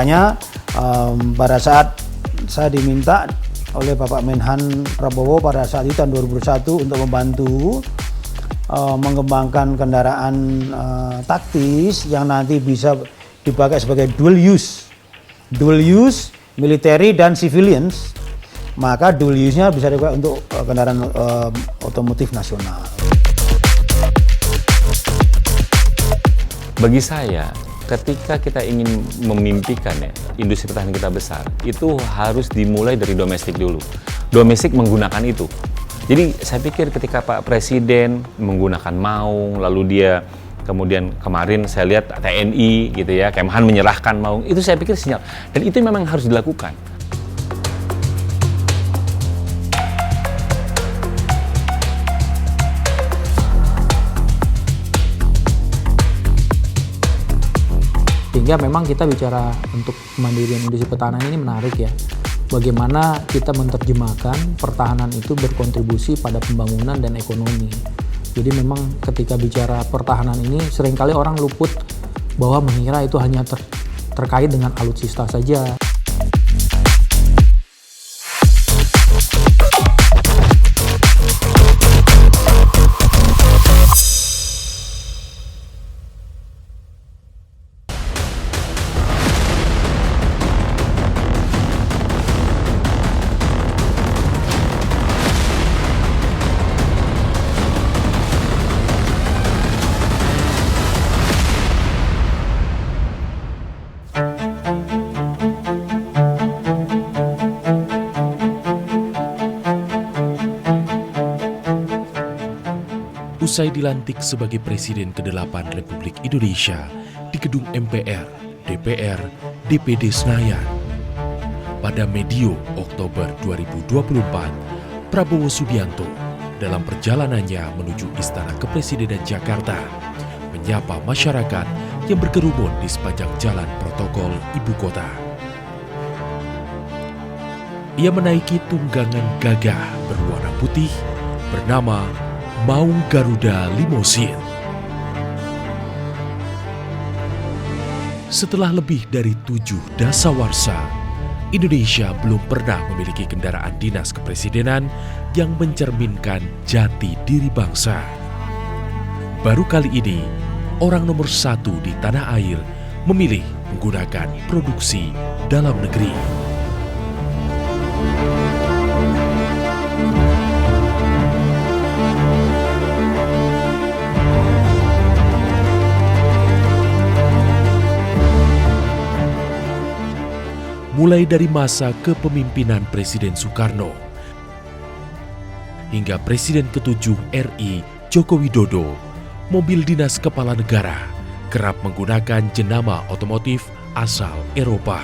Makanya pada saat saya diminta oleh Bapak Menhan Prabowo pada saat itu tahun 2001 untuk membantu mengembangkan kendaraan taktis yang nanti bisa dipakai sebagai dual use military dan civilians, maka dual use-nya bisa dipakai untuk kendaraan otomotif nasional. Bagi saya, ketika kita ingin memimpikan ya, industri pertahanan kita besar, itu harus dimulai dari domestik dulu. Domestik menggunakan itu. Jadi saya pikir ketika Pak Presiden menggunakan Maung, lalu dia kemudian kemarin saya lihat TNI gitu ya, Kemhan menyerahkan Maung, itu saya pikir sinyal. Dan itu memang harus dilakukan. Sehingga memang kita bicara untuk kemandirian industri pertahanan ini menarik ya. Bagaimana kita menerjemahkan pertahanan itu berkontribusi pada pembangunan dan ekonomi. Jadi memang ketika bicara pertahanan ini seringkali orang luput bahwa mengira itu hanya terkait dengan alutsista saja. Usai dilantik sebagai Presiden ke-8 Republik Indonesia di Gedung MPR, DPR, DPD Senayan. Pada medio Oktober 2024, Prabowo Subianto dalam perjalanannya menuju Istana Kepresidenan Jakarta menyapa masyarakat yang berkerumun di sepanjang jalan protokol ibu kota. Ia menaiki tunggangan gagah berwarna putih bernama Maung Garuda Limousine. Setelah lebih dari 7 dasawarsa, Indonesia belum pernah memiliki kendaraan dinas kepresidenan yang mencerminkan jati diri bangsa. Baru kali ini, orang nomor 1 di tanah air memilih menggunakan produksi dalam negeri. Mulai dari masa kepemimpinan Presiden Soekarno hingga Presiden ke-7 RI Joko Widodo, mobil dinas kepala negara kerap menggunakan jenama otomotif asal Eropa.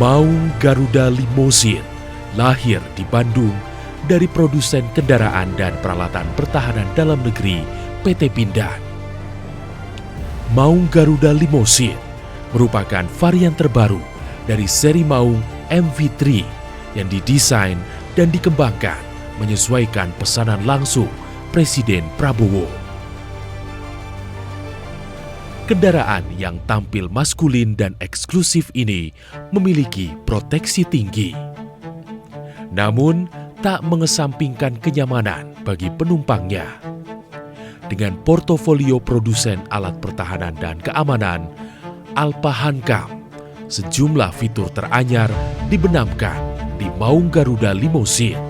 Maung Garuda Limousine lahir di Bandung dari produsen kendaraan dan peralatan pertahanan dalam negeri PT Pindad. Maung Garuda Limousine merupakan varian terbaru dari seri Maung MV3 yang didesain dan dikembangkan menyesuaikan pesanan langsung Presiden Prabowo. Kendaraan yang tampil maskulin dan eksklusif ini memiliki proteksi tinggi. Namun, tak mengesampingkan kenyamanan bagi penumpangnya. Dengan portofolio produsen alat pertahanan dan keamanan, Alpha Hankam, sejumlah fitur teranyar dibenamkan di Maung Garuda Limousine.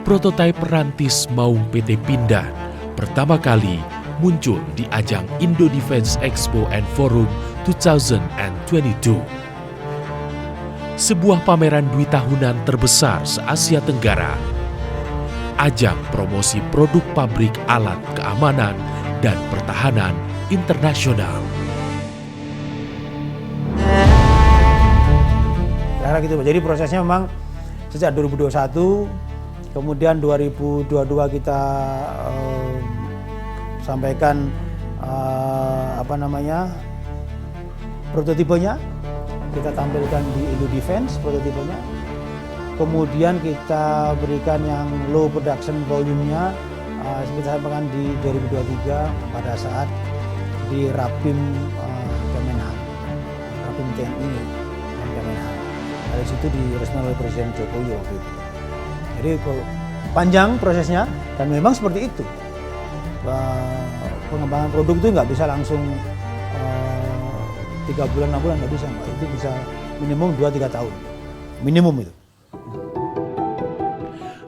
Prototipe rantis Maung PT Pindad pertama kali muncul di ajang Indo Defense Expo and Forum 2022. Sebuah pameran dwi tahunan terbesar se-Asia Tenggara. Ajang promosi produk pabrik alat keamanan dan pertahanan internasional. kira-kira gitu. Jadi prosesnya memang sejak 2021, kemudian 2022 kita sampaikan prototipenya, kita tampilkan di Indo Defense prototipenya. Kemudian kita berikan yang low production volume-nya, kita sampaikan di 2023 pada saat di Rapim Kemenhan, Rapim TNI dan Kemenhan. Dari situ diresmikan oleh Presiden Jokowi waktu itu. Jadi panjang prosesnya dan memang seperti itu. Pengembangan produk itu nggak bisa langsung 3 bulan, 6 bulan nggak bisa, Mbak. Itu bisa minimum 2-3 tahun. Minimum itu.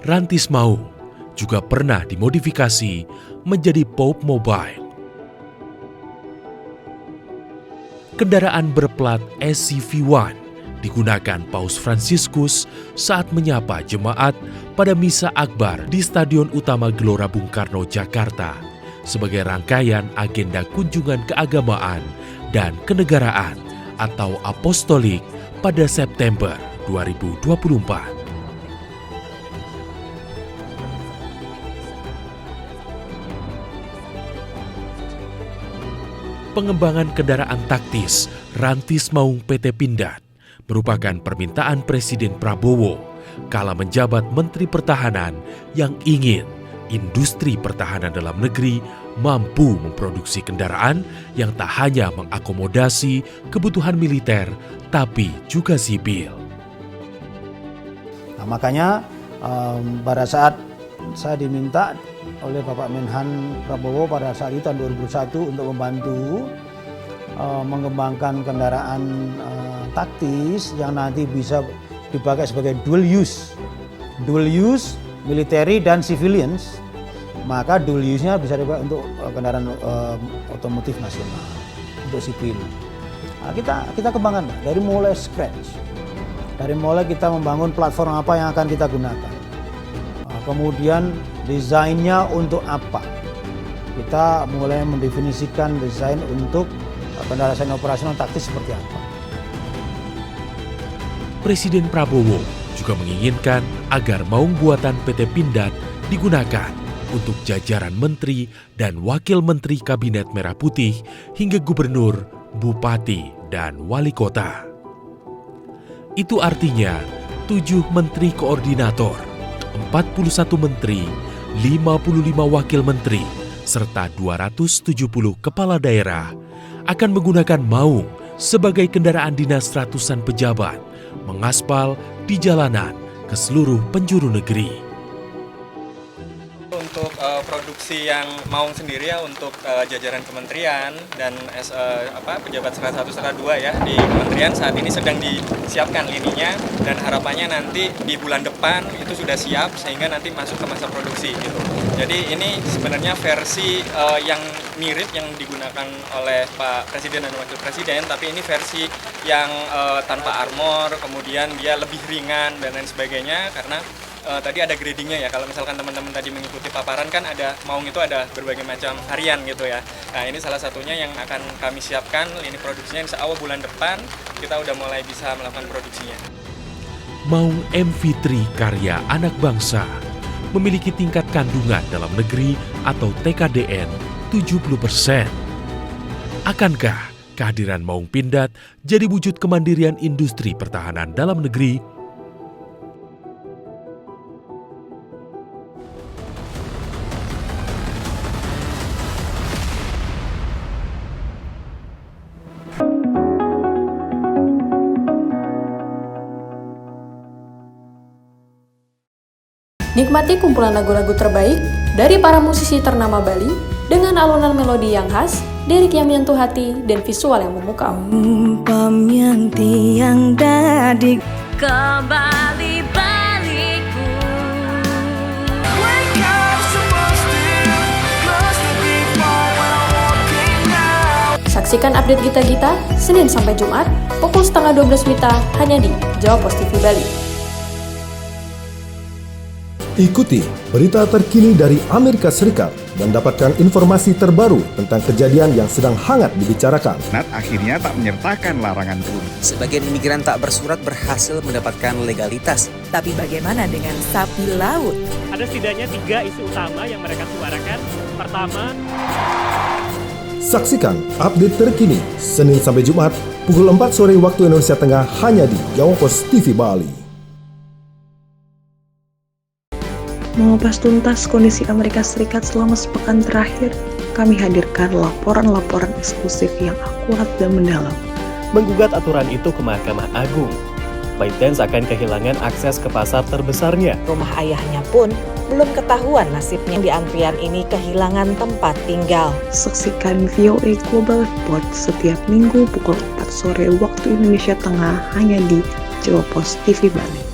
Rantis Maung juga pernah dimodifikasi menjadi Pope Mobile. Kendaraan berplat SCV1 digunakan Paus Fransiskus saat menyapa jemaat pada Misa Akbar di Stadion Utama Gelora Bung Karno, Jakarta sebagai rangkaian agenda kunjungan keagamaan dan kenegaraan atau apostolik pada September 2024. Pengembangan kendaraan taktis Rantis Maung PT Pindad merupakan permintaan Presiden Prabowo kala menjabat Menteri Pertahanan yang ingin industri pertahanan dalam negeri mampu memproduksi kendaraan yang tak hanya mengakomodasi kebutuhan militer tapi juga sipil. Nah, makanya pada saat saya diminta oleh Bapak Menhan Prabowo pada saat itu tahun 2001 untuk membantu mengembangkan kendaraan taktis yang nanti bisa dipakai sebagai dual use military dan civilians, maka dual use-nya bisa dipakai untuk kendaraan otomotif nasional untuk sipil. Nah, kita kembangkan dari mulai scratch, dari mulai kita membangun platform apa yang akan kita gunakan. Kemudian desainnya untuk apa? Kita mulai mendefinisikan desain untuk kendaraan operasional taktis seperti apa. Presiden Prabowo juga menginginkan agar maung buatan PT Pindad digunakan untuk jajaran menteri dan wakil menteri Kabinet Merah Putih hingga gubernur, bupati, dan wali kota. Itu artinya 7 menteri koordinator, 41 menteri, 55 wakil menteri, serta 270 kepala daerah akan menggunakan maung sebagai kendaraan dinas ratusan pejabat mengaspal di jalanan ke seluruh penjuru negeri. Untuk produksi yang maung sendiri ya untuk jajaran kementerian dan pejabat serah 1 serah 2 ya di kementerian saat ini sedang disiapkan lininya dan harapannya nanti di bulan depan itu sudah siap sehingga nanti masuk ke masa produksi gitu. Jadi ini sebenarnya versi yang mirip yang digunakan oleh Pak Presiden dan Wakil Presiden, tapi ini versi yang tanpa armor, kemudian dia lebih ringan dan lain sebagainya karena tadi ada gradingnya ya. Kalau misalkan teman-teman tadi mengikuti paparan kan ada maung itu ada berbagai macam harian gitu ya. Nah ini salah satunya yang akan kami siapkan lini produksinya insya Allah bulan depan kita udah mulai bisa melakukan produksinya. Maung MV3 karya anak bangsa memiliki tingkat kandungan dalam negeri atau TKDN 70%. Akankah kehadiran maung Pindad jadi wujud kemandirian industri pertahanan dalam negeri? Nikmati kumpulan lagu-lagu terbaik dari para musisi ternama Bali dengan alunan melodi yang khas, lirik yang menyentuh hati, dan visual yang memukau. Umpam yang tiang dadik kembali baliku. Saksikan update Gita-Gita Senin sampai Jumat pukul 11:30 WITA hanya di Jawa Pos TV Bali. Ikuti berita terkini dari Amerika Serikat dan dapatkan informasi terbaru tentang kejadian yang sedang hangat dibicarakan. Nat akhirnya tak menyertakan larangan turun. Sebagian imigran tak bersurat berhasil mendapatkan legalitas. Tapi bagaimana dengan sapi laut? Ada setidaknya 3 isu utama yang mereka suarakan. Pertama, saksikan update terkini Senin sampai Jumat pukul 4 sore waktu Indonesia Tengah hanya di Jawa Pos TV Bali. Mengupas tuntas kondisi Amerika Serikat selama sepekan terakhir, kami hadirkan laporan-laporan eksklusif yang akurat dan mendalam. Menggugat aturan itu ke Mahkamah Agung, ByteDance akan kehilangan akses ke pasar terbesarnya. Rumah ayahnya pun belum ketahuan nasibnya. Di antrian ini kehilangan tempat tinggal. Saksikan VOA Global Report setiap minggu pukul 4 sore waktu Indonesia Tengah hanya di Jawa Pos TV Bali.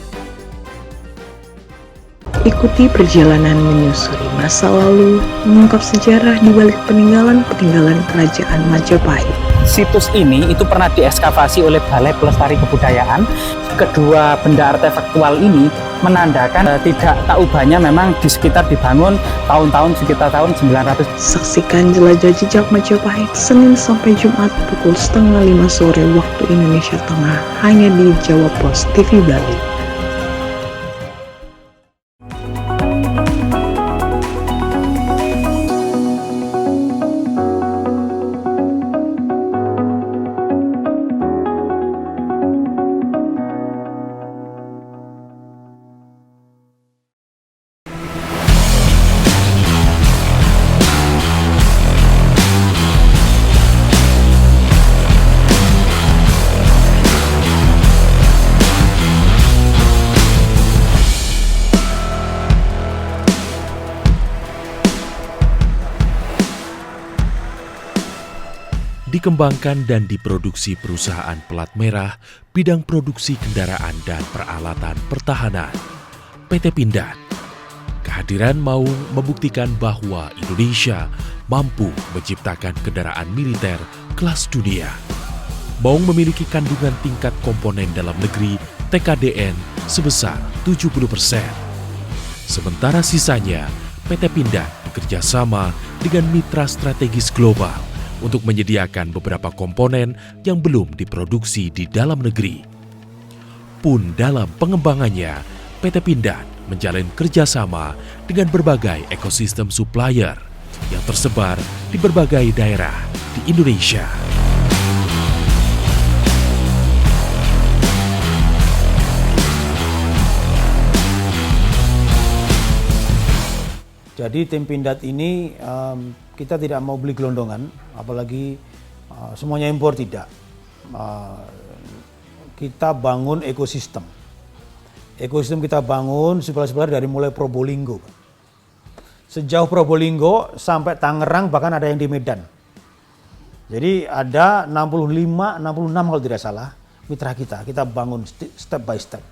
Ikuti perjalanan menyusuri masa lalu, mengungkap sejarah di balik peninggalan-peninggalan kerajaan Majapahit. Situs ini itu pernah diekskavasi oleh Balai Pelestari Kebudayaan. Kedua benda artefaktual ini menandakan tidak tak ubahnya memang di sekitar dibangun tahun-tahun sekitar tahun 900. Saksikan jelajah jejak Majapahit Senin sampai Jumat pukul 4:30 sore waktu Indonesia Tengah hanya di Jawa Pos TV Bali. Dikembangkan dan diproduksi perusahaan pelat merah bidang produksi kendaraan dan peralatan pertahanan, PT Pindad. Kehadiran Maung membuktikan bahwa Indonesia mampu menciptakan kendaraan militer kelas dunia. Maung memiliki kandungan tingkat komponen dalam negeri TKDN sebesar 70%. Sementara sisanya, PT Pindad bekerja sama dengan mitra strategis global untuk menyediakan beberapa komponen yang belum diproduksi di dalam negeri. Pun dalam pengembangannya, PT Pindad menjalin kerjasama dengan berbagai ekosistem supplier yang tersebar di berbagai daerah di Indonesia. Jadi tim Pindad ini kita tidak mau beli gelondongan, apalagi semuanya impor tidak. Kita bangun ekosistem. Ekosistem kita bangun supplier dari mulai Probolinggo. Sejauh Probolinggo sampai Tangerang, bahkan ada yang di Medan. Jadi ada 65, 66 kalau tidak salah mitra kita. Kita bangun step by step.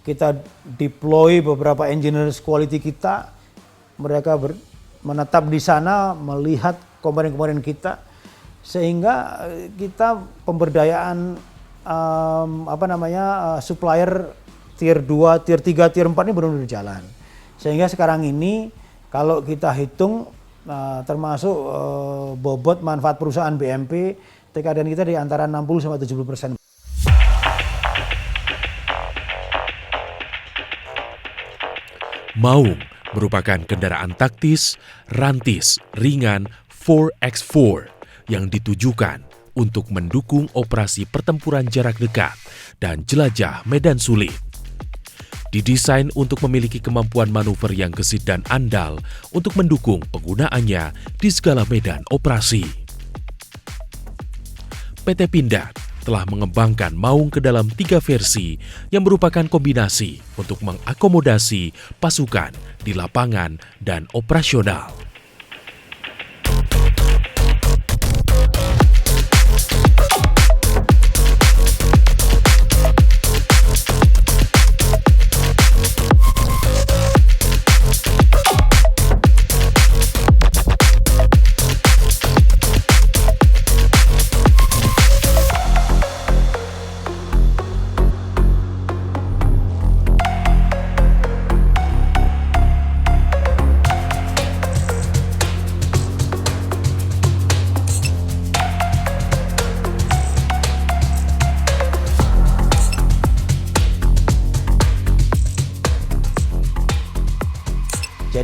Kita deploy beberapa engineers quality kita. Mereka menetap di sana melihat komponen-komponen kita sehingga kita pemberdayaan supplier tier 2, tier 3, tier 4 ini benar-benar jalan. Sehingga sekarang ini kalau kita hitung termasuk bobot manfaat perusahaan BMP, TKDN kita di antara 60-70%. Maung merupakan kendaraan taktis, rantis, ringan 4x4 yang ditujukan untuk mendukung operasi pertempuran jarak dekat dan jelajah medan sulit. Didesain untuk memiliki kemampuan manuver yang gesit dan andal untuk mendukung penggunaannya di segala medan operasi. PT Pindad telah mengembangkan Maung ke dalam 3 versi yang merupakan kombinasi untuk mengakomodasi pasukan di lapangan dan operasional.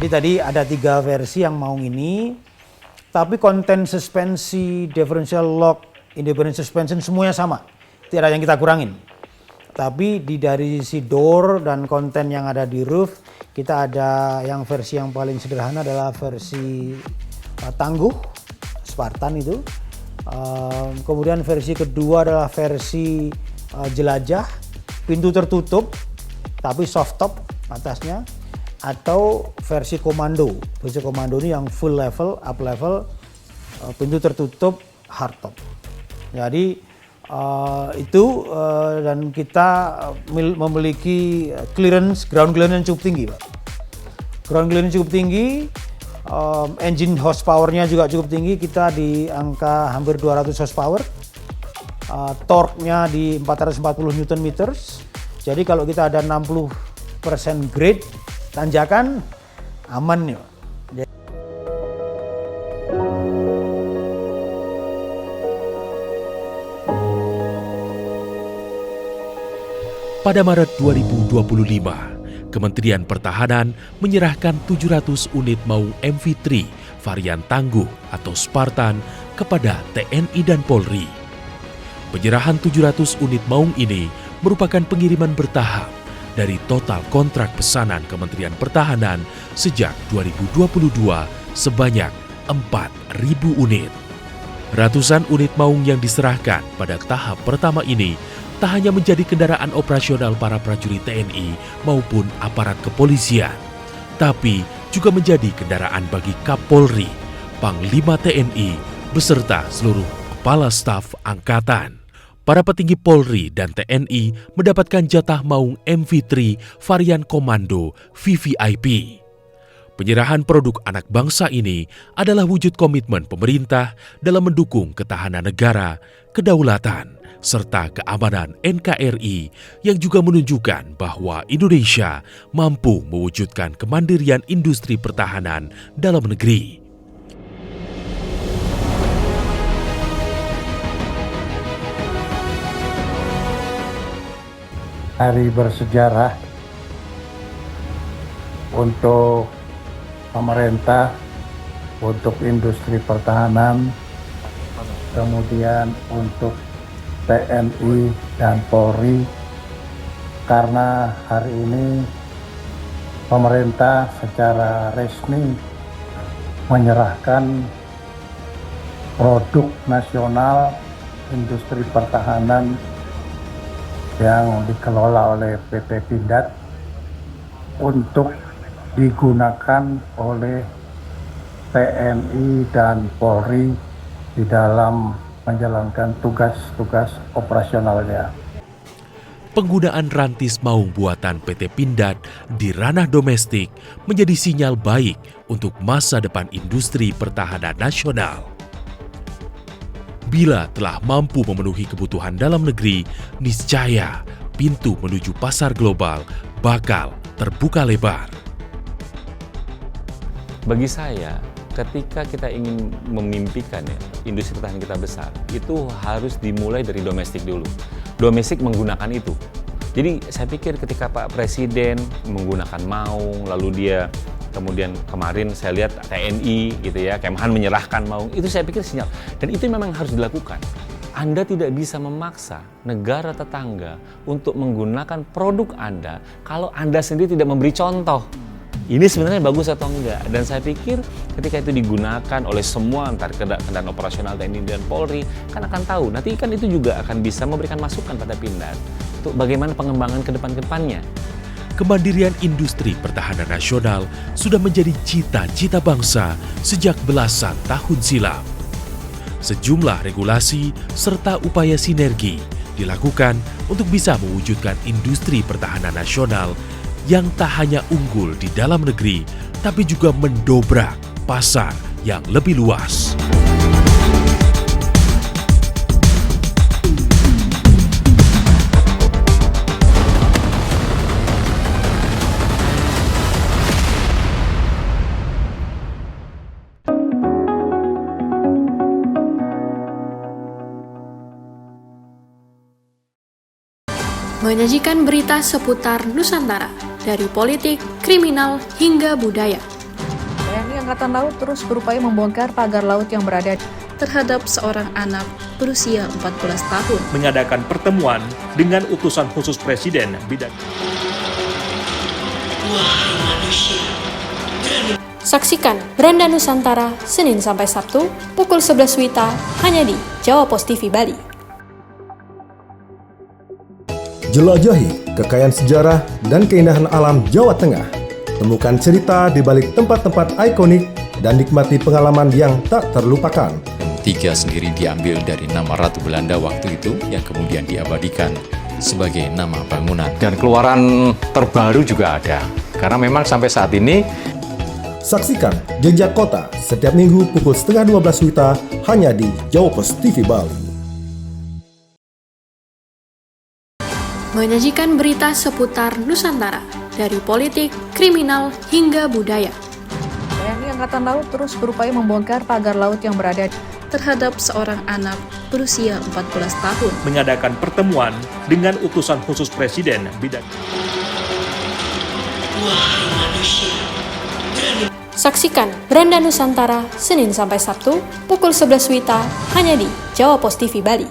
tadi ada 3 versi yang Maung ini, tapi konten suspensi, differential lock, independent suspension semuanya sama, tidak ada yang kita kurangin. Tapi dari si door dan konten yang ada di roof, kita ada yang versi yang paling sederhana adalah versi tangguh, Spartan itu. Kemudian versi kedua adalah versi jelajah, pintu tertutup tapi soft top atasnya, atau versi komando. Versi komando ini yang full level, up level, pintu tertutup, hard top. Jadi itu dan kita memiliki ground clearance yang cukup tinggi, Pak. Ground clearance cukup tinggi, engine horsepower-nya juga cukup tinggi, kita di angka hampir 200 horsepower, torque-nya di 440 Nm. Jadi kalau kita ada 60% grade tanjakan, aman ya. Pada Maret 2025, Kementerian Pertahanan menyerahkan 700 unit Maung MV3 varian tangguh atau Spartan kepada TNI dan Polri. Penyerahan 700 unit Maung ini merupakan pengiriman bertahap dari total kontrak pesanan Kementerian Pertahanan sejak 2022 sebanyak 4.000 unit. Ratusan unit Maung yang diserahkan pada tahap pertama ini tak hanya menjadi kendaraan operasional para prajurit TNI maupun aparat kepolisian, tapi juga menjadi kendaraan bagi Kapolri, Panglima TNI, beserta seluruh kepala staf angkatan. Para petinggi Polri dan TNI mendapatkan jatah Maung MV3 varian komando VVIP. Penyerahan produk anak bangsa ini adalah wujud komitmen pemerintah dalam mendukung ketahanan negara, kedaulatan, serta keamanan NKRI yang juga menunjukkan bahwa Indonesia mampu mewujudkan kemandirian industri pertahanan dalam negeri. Hari bersejarah untuk pemerintah, untuk industri pertahanan, kemudian untuk TNI dan Polri, karena hari ini pemerintah secara resmi menyerahkan produk nasional industri pertahanan yang dikelola oleh PT Pindad untuk digunakan oleh TNI dan Polri di dalam menjalankan tugas-tugas operasionalnya. Penggunaan rantis Maung buatan PT Pindad di ranah domestik menjadi sinyal baik untuk masa depan industri pertahanan nasional. Bila telah mampu memenuhi kebutuhan dalam negeri, niscaya pintu menuju pasar global bakal terbuka lebar. Bagi saya, ketika kita ingin memimpikan industri pertahanan kita besar, itu harus dimulai dari domestik dulu. Domestik menggunakan itu. Jadi saya pikir ketika Pak Presiden menggunakan Maung, lalu dia kemudian kemarin saya lihat TNI gitu ya, Kemhan menyerahkan Maung, itu saya pikir sinyal. Dan itu memang harus dilakukan. Anda tidak bisa memaksa negara tetangga untuk menggunakan produk Anda kalau Anda sendiri tidak memberi contoh. Ini sebenarnya bagus atau enggak? Dan saya pikir ketika itu digunakan oleh semua antar kendaraan operasional TNI dan Polri, kan akan tahu. Nanti kan itu juga akan bisa memberikan masukan pada Pindad untuk bagaimana pengembangan ke depan-depannya. Kemandirian industri pertahanan nasional sudah menjadi cita-cita bangsa sejak belasan tahun silam. Sejumlah regulasi serta upaya sinergi dilakukan untuk bisa mewujudkan industri pertahanan nasional yang tak hanya unggul di dalam negeri, tapi juga mendobrak pasar yang lebih luas. Menyajikan berita seputar Nusantara, dari politik, kriminal, hingga budaya. Angkatan Laut terus berupaya membongkar pagar laut yang berada terhadap seorang anak berusia 14 tahun. Mengadakan pertemuan dengan utusan khusus Presiden bidang. Saksikan Beranda Nusantara Senin sampai Sabtu pukul 11 WITA hanya di Jawa Pos TV Bali. Jelajahi kekayaan sejarah dan keindahan alam Jawa Tengah. Temukan cerita di balik tempat-tempat ikonik dan nikmati pengalaman yang tak terlupakan. Tiga sendiri diambil dari nama Ratu Belanda waktu itu yang kemudian diabadikan sebagai nama bangunan. Dan keluaran terbaru juga ada. Karena memang sampai saat ini saksikan Jejak Kota setiap minggu pukul 11:30 WITA hanya di Jawa Pos TV Bali. Menyajikan berita seputar Nusantara dari politik, kriminal hingga budaya. TNI Angkatan Laut terus berupaya membongkar pagar laut yang berada terhadap seorang anak berusia 14 tahun. Mengadakan pertemuan dengan utusan khusus Presiden bidang. Saksikan Beranda Nusantara Senin sampai Sabtu pukul 11 WITA hanya di Jawa Pos TV Bali.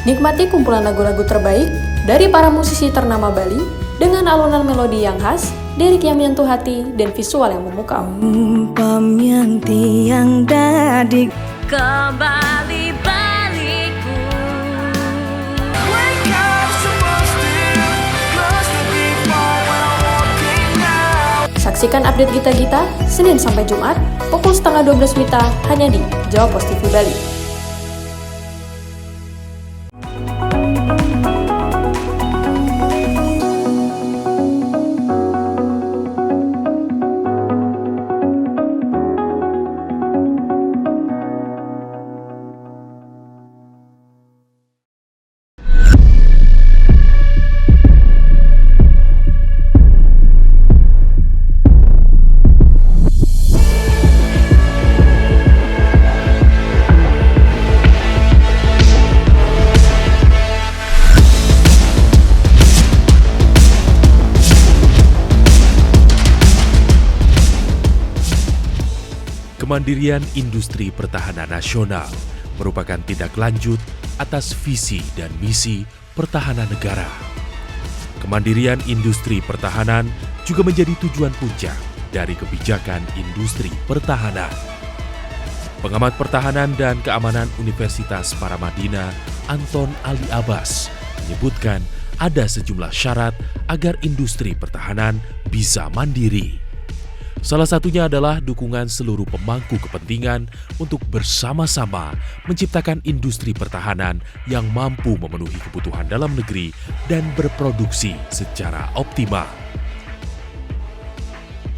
Nikmati kumpulan lagu-lagu terbaik dari para musisi ternama Bali dengan alunan melodi yang khas, lirik yang menyentuh hati, dan visual yang memukau. Umpam yang tiang dadi Kembali baliku. Saksikan update Gita-Gita Senin sampai Jumat pukul 11:30 WITA hanya di Jawa Pos TV Bali. Kemandirian industri pertahanan nasional merupakan tindak lanjut atas visi dan misi pertahanan negara. Kemandirian industri pertahanan juga menjadi tujuan puncak dari kebijakan industri pertahanan. Pengamat pertahanan dan keamanan Universitas Paramadina, Anton Ali Abbas, menyebutkan ada sejumlah syarat agar industri pertahanan bisa mandiri. Salah satunya adalah dukungan seluruh pemangku kepentingan untuk bersama-sama menciptakan industri pertahanan yang mampu memenuhi kebutuhan dalam negeri dan berproduksi secara optimal.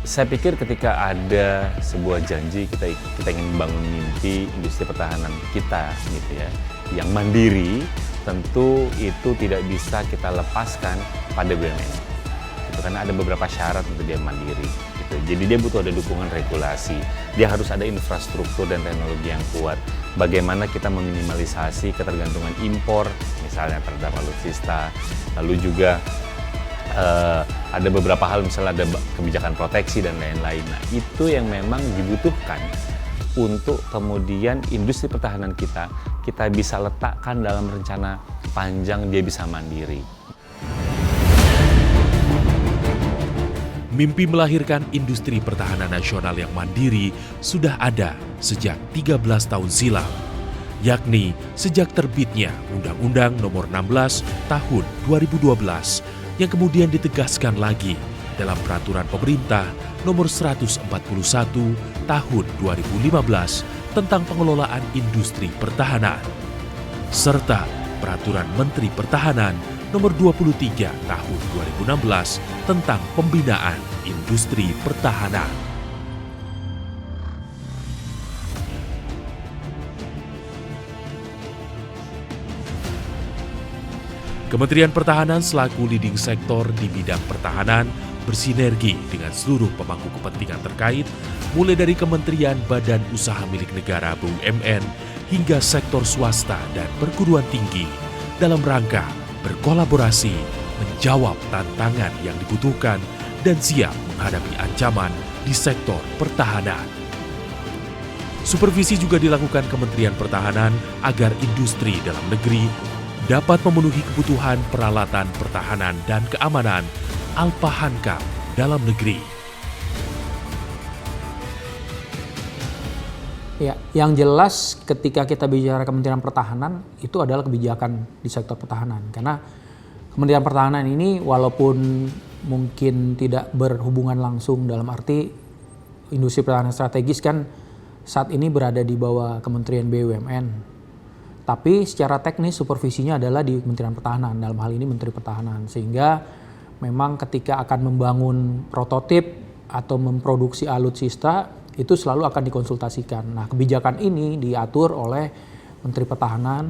Saya pikir ketika ada sebuah janji kita ingin membangun mimpi industri pertahanan kita gitu ya, yang mandiri, tentu itu tidak bisa kita lepaskan pada BUMN. Gitu, karena ada beberapa syarat untuk dia mandiri. Jadi dia butuh ada dukungan regulasi, dia harus ada infrastruktur dan teknologi yang kuat. Bagaimana kita meminimalisasi ketergantungan impor, misalnya terhadap alutsista, lalu juga ada beberapa hal, misalnya ada kebijakan proteksi dan lain-lain. Nah, itu yang memang dibutuhkan untuk kemudian industri pertahanan kita bisa letakkan dalam rencana panjang, dia bisa mandiri. Mimpi melahirkan industri pertahanan nasional yang mandiri sudah ada sejak 13 tahun silam, yakni sejak terbitnya Undang-Undang Nomor 16 Tahun 2012 yang kemudian ditegaskan lagi dalam Peraturan Pemerintah Nomor 141 Tahun 2015 tentang pengelolaan industri pertahanan, serta Peraturan Menteri Pertahanan Nomor 23 Tahun 2016 tentang pembinaan industri pertahanan. Kementerian Pertahanan selaku leading sektor di bidang pertahanan bersinergi dengan seluruh pemangku kepentingan terkait, mulai dari kementerian, badan usaha milik negara BUMN, hingga sektor swasta dan perguruan tinggi dalam rangka berkolaborasi menjawab tantangan yang dibutuhkan dan siap menghadapi ancaman di sektor pertahanan. Supervisi juga dilakukan Kementerian Pertahanan agar industri dalam negeri dapat memenuhi kebutuhan peralatan pertahanan dan keamanan Alpha-Hankam dalam negeri. Ya, yang jelas ketika kita bicara Kementerian Pertahanan itu adalah kebijakan di sektor pertahanan. Karena Kementerian Pertahanan ini walaupun mungkin tidak berhubungan langsung dalam arti industri pertahanan strategis kan saat ini berada di bawah Kementerian BUMN. Tapi secara teknis supervisinya adalah di Kementerian Pertahanan, dalam hal ini Menteri Pertahanan. Sehingga memang ketika akan membangun prototip atau memproduksi alutsista itu selalu akan dikonsultasikan. Nah, kebijakan ini diatur oleh Menteri Pertahanan.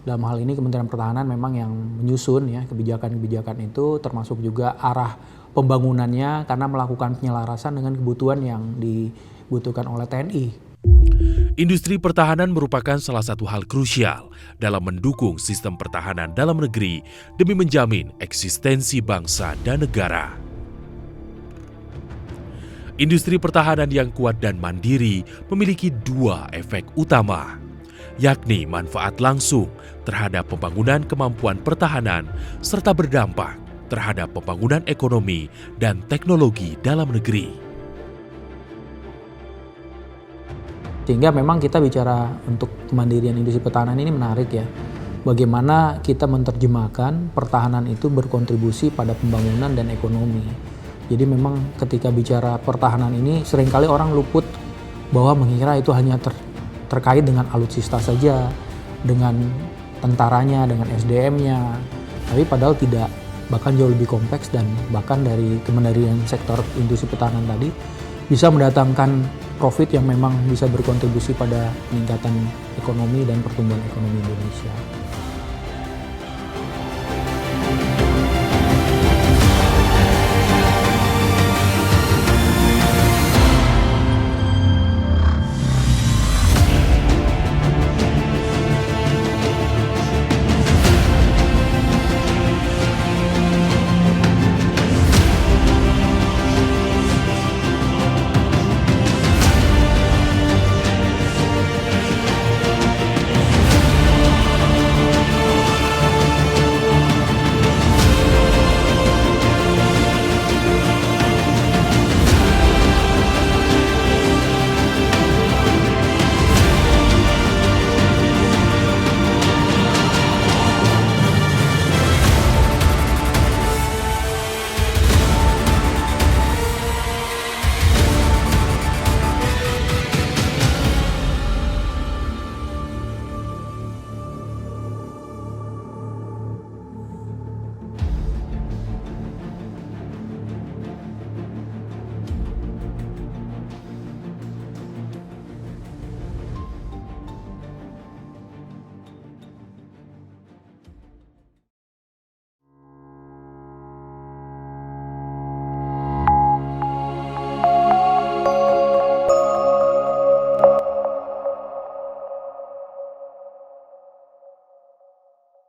Dalam hal ini Kementerian Pertahanan memang yang menyusun ya kebijakan-kebijakan itu, termasuk juga arah pembangunannya karena melakukan penyelarasan dengan kebutuhan yang dibutuhkan oleh TNI. Industri pertahanan merupakan salah satu hal krusial dalam mendukung sistem pertahanan dalam negeri demi menjamin eksistensi bangsa dan negara. Industri pertahanan yang kuat dan mandiri memiliki dua efek utama, yakni manfaat langsung terhadap pembangunan kemampuan pertahanan serta berdampak terhadap pembangunan ekonomi dan teknologi dalam negeri. Sehingga memang kita bicara untuk kemandirian industri pertahanan ini menarik ya. Bagaimana kita menerjemahkan pertahanan itu berkontribusi pada pembangunan dan ekonomi. Jadi memang ketika bicara pertahanan ini seringkali orang luput bahwa mengira itu hanya terkait dengan alutsista saja, dengan tentaranya, dengan SDM-nya. Tapi padahal tidak, bahkan jauh lebih kompleks dan bahkan dari kemandirian sektor industri pertahanan tadi bisa mendatangkan profit yang memang bisa berkontribusi pada peningkatan ekonomi dan pertumbuhan ekonomi Indonesia.